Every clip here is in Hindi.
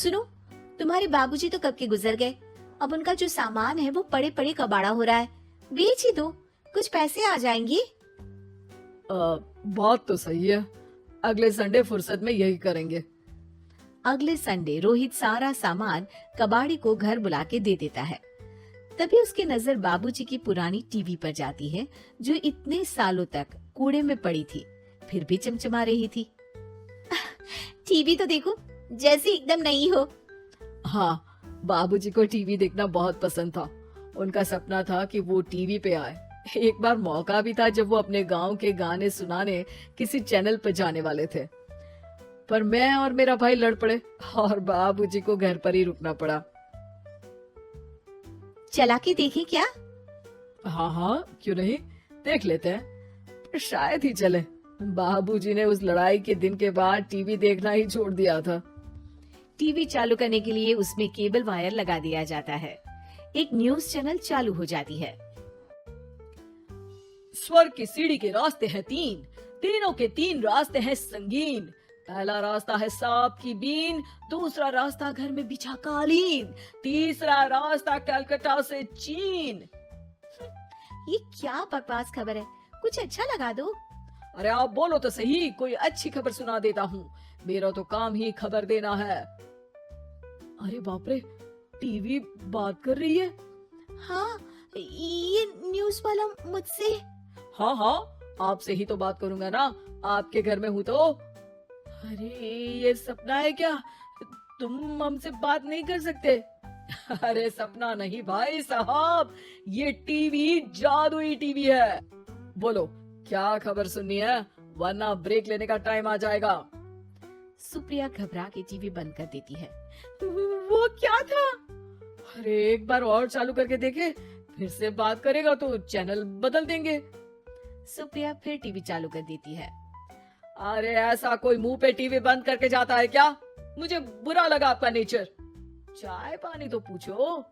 सुनो, तुम्हारे बाबूजी तो कब के गुजर गए। अब उनका जो सामान है वो पड़े पड़े कबाड़ा हो रहा है। बेच ही दो, कुछ पैसे आ जाएंगे। बात तो सही है। अगले संडे फुर्सत में यही करेंगे। अगले संडे रोहित सारा सामान कबाड़ी को घर बुला के दे देता है। तभी उसकी नजर बाबूजी की पुरानी टीवी पर जाती है, जो इतने सालों तक कूड़े में पड़ी थी, फिर भी चमचमा रही थी। टीवी तो देखो, जैसे एकदम नई हो। हाँ, बाबूजी को टीवी देखना बहुत पसंद था। उनका सपना था कि वो टीवी पे आए। एक बार मौका भी था जब वो अपने गांव के गाने सुनाने किसी चैनल पर जाने वाले थे, पर मैं और मेरा भाई लड़ पड़े और बाबूजी को घर पर ही रुकना पड़ा। चला के देखें क्या? हाँ हाँ, क्यों नहीं, देख लेते हैं, पर शायद ही चले। बाबूजी ने उस लड़ाई के दिन के बाद टीवी देखना ही छोड़ दिया था। टीवी चालू करने के लिए उसमें केबल वायर लगा दिया जाता है। एक न्यूज चैनल चालू हो जाती है। स्वर्ग की सीढ़ी के रास्ते हैं तीन, तीनों के तीन रास्ते हैं संगीन। पहला रास्ता है सांप की बीन, दूसरा रास्ता घर में बिछा कालीन, तीसरा रास्ता कलकत्ता से चीन। ये क्या बकवास खबर है, कुछ अच्छा लगा दो। अरे आप बोलो तो सही, कोई अच्छी खबर सुना देता हूँ। मेरा तो काम ही खबर देना है। अरे बाप रे, टीवी बात कर रही है। हाँ, ये न्यूज वाला मुझसे। हाँ हाँ, आपसे ही तो बात करूंगा ना, आपके घर में हूँ तो। अरे ये सपना है क्या? तुम हमसे बात नहीं कर सकते? अरे सपना नहीं भाई साहब, ये टीवी जादुई टीवी है। बोलो क्या खबर सुननी है, वरना ब्रेक लेने का टाइम आ जाएगा। सुप्रिया घबरा के टीवी बंद कर देती है। वो क्या था? अरे एक बार और चालू करके देखे, फिर से बात करेगा तो चैनल बदल देंगे। सुप्रिया फिर टीवी चालू कर देती है। अरे ऐसा कोई मुंह पे टीवी बंद करके जाता है क्या? मुझे बुरा लगा आपका नेचर। चाय पानी तो पूछो।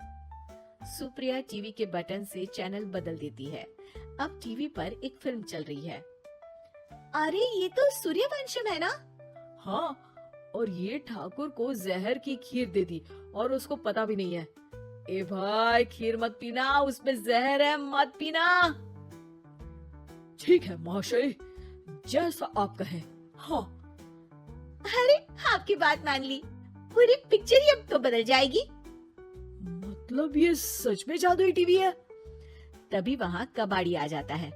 सुप्रिया टीवी के बटन से चैनल बदल देती है। अब टीवी पर एक फिल्म चल रही है। अरे ये तो सूर्यवंशम है ना? हाँ, और ये ठाकुर को जहर की खीर दे दी और उसको पता भी नहीं है। ए भाई, खीर मत पीना, उसमें जहर है, मत पीना। ठीक है महाशय, जैसा आप कहें। हाँ। अरे आपकी बात मान ली, पूरी पिक्चर ही अब तो बदल जाएगी। मतलब ये सच में जादुई टीवी है? तभी वहाँ कबाड़ी आ जाता है।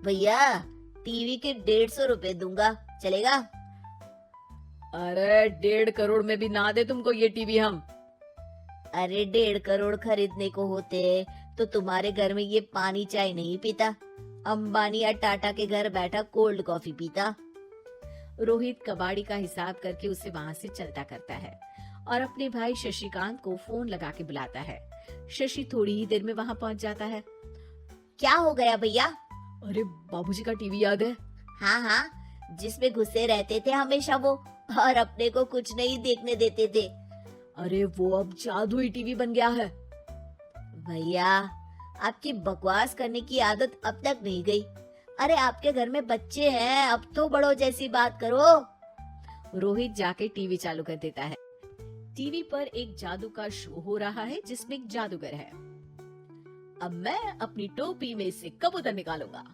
भैया, टीवी के 150 रुपए दूंगा, चलेगा? अरे 1.5 करोड़ में भी ना दे तुमको ये टीवी हम। अरे 1.5 करोड़ खरीदने को होते तो तुम्हारे घर में ये पानी चाय नहीं पीता, अंबानी या टाटा के घर बैठा कोल्ड कॉफी पीता। रोहित कबाड़ी का हिसाब करके उसे वहाँ से चलता करता है और अपने भाई शशिकांत को फोन लगा के बुलाता है। शशि थोड़ी ही देर में वहाँ पहुँच जाता है। क्या हो गया भैया? अरे बाबूजी का टीवी याद है? हाँ हाँ, जिसमें घुसे रहते थे हमेशा वो, और अपने को कुछ नहीं देखने देते थे। अरे वो अब जादुई टीवी बन गया है। भैया, आपकी बकवास करने की आदत अब तक नहीं गई। अरे आपके घर में बच्चे हैं, अब तो बड़ों जैसी बात करो। रोहित जाके टीवी चालू कर देता है। टीवी पर एक जादू का शो हो रहा है जिसमें एक जादूगर है। अब मैं अपनी टोपी में से कबूतर निकालूंगा।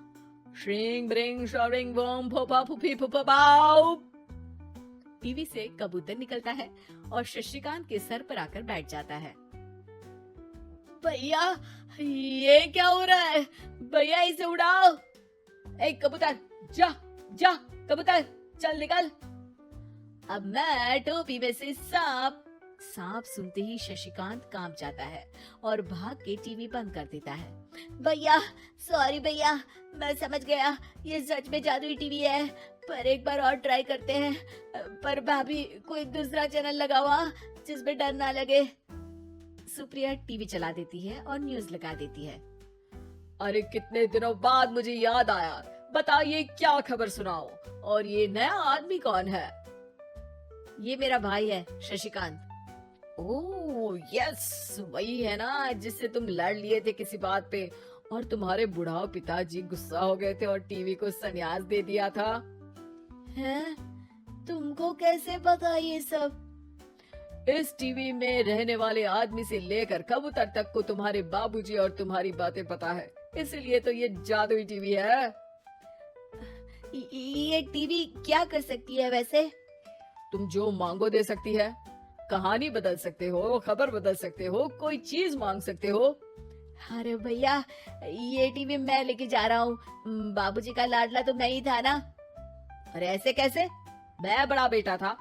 श्रिंग ब्रिंग शरिंग बम फोपा फुफी फुफा बाउ। टीवी से कबूतर निकलता है और शशिकांत के सर पर आकर बैठ जाता है। भैया ये क्या हो रहा है? भैया इसे उड़ाओ। ए कबूतर, जा जा, कबूतर चल निकल। अब मैं टोपी में से सांप सुनते ही शशिकांत कांप जाता है और भाग के टीवी बंद कर देता है। भैया सॉरी भैया, मैं समझ गया ये सच में जादुई टीवी है, पर एक बार और ट्राई करते हैं। पर भाभी, कोई दूसरा चैनल लगाओ जिसमें डर ना लगे। सुप्रिया टीवी चला देती है और न्यूज लगा देती है। अरे कितने दिनों बाद मुझे याद आया, बताइए क्या खबर सुनाओ। और ये नया आदमी कौन है? ये मेरा भाई है शशिकांत। ओह यस, वही है ना जिससे तुम लड़ लिए थे किसी बात पे और तुम्हारे बुढ़ाओ पिताजी गुस्सा हो गए थे और टीवी को संन्यास दे दिया था। हैं? तुमको कैसे पता ये सब? इस टीवी में रहने वाले आदमी से लेकर कबूतर तक को तुम्हारे बाबूजी और तुम्हारी बातें पता है, इसलिए तो ये जादुई टीवी है। ये टीवी क्या कर सकती है वैसे? तुम जो मांगो दे सकती है। कहानी बदल सकते हो, खबर बदल सकते हो, कोई चीज मांग सकते हो। अरे भैया, ये टीवी मैं लेके जा रहा हूँ। बाबूजी का लाडला तो मैं ही था ना। अरे ऐसे कैसे? मैं बड़ा बेटा था,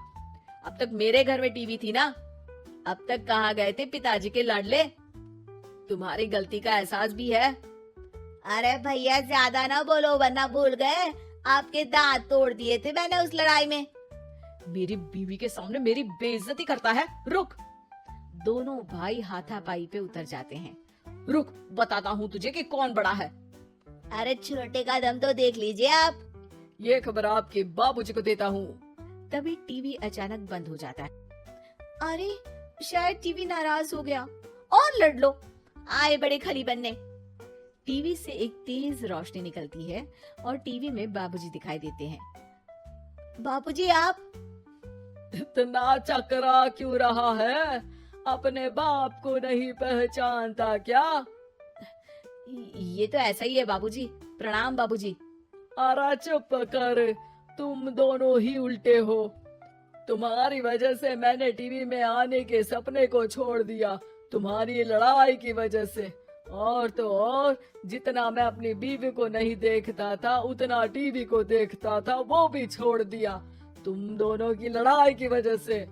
अब तक मेरे घर में टीवी थी ना। अब तक कहाँ गए थे पिताजी के लाडले? तुम्हारी गलती का एहसास भी है। अरे भैया ज्यादा ना बोलो वरना भूल गए, आपके दांत तोड़ दिए थे मैंने उस लड़ाई में। मेरी बीवी के सामने मेरी बेइज्जती करता है। रुक। दोनों भाई हाथापाई पे उतर जाते हैं। रुक, बताता हूँ तुझे कि कौन बड़ा है। अरे छोटे का दम तो देख लीजिए आप। ये खबर आपके बाबूजी को देता हूँ। तभी टीवी अचानक बंद हो जाता है। अरे शायद टीवी नाराज हो गया। और लड़ लो, आए बड़े खली बनने। टीवी से एक तेज रोशनी निकलती है और टीवी में बाबूजी दिखाई देते हैं। बाबूजी आप? इतना चकरा क्यों रहा है? अपने बाप को नहीं पहचानता क्या? ये तो ऐसा ही है बाबूजी। प्रणाम बाबूजी। अरे चुप कर, तुम दोनों ही उल्टे हो। तुम्हारी वजह से मैंने टीवी में आने के सपने को छोड़ दिया, तुम्हारी लड़ाई की वजह से। और तो और, जितना मैं अपनी बीवी को नहीं देखता था उतना टीवी को देखता था, वो भी छोड़ दिया तुम दोनों की लड़ाई की वजह से।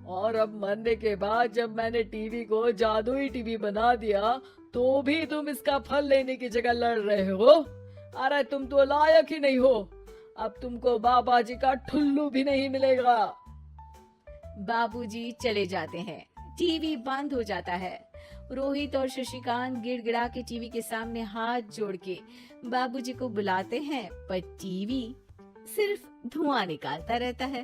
और अब मरने के बाद जब मैंने टीवी को जादुई टीवी बना दिया तो भी तुम इसका फल लेने की जगह लड़ रहे हो। अरे तुम तो लायक ही नहीं हो। अब तुमको बाबा जी का ठुल्लू भी नहीं मिलेगा। बाबूजी चले जाते हैं। टीवी बंद हो जाता है। रोहित और शशिकांत गिड़गिड़ा के टीवी के सामने हाथ जोड़ के बाबूजी को बुलाते हैं, पर टीवी सिर्फ धुआं निकालता रहता है।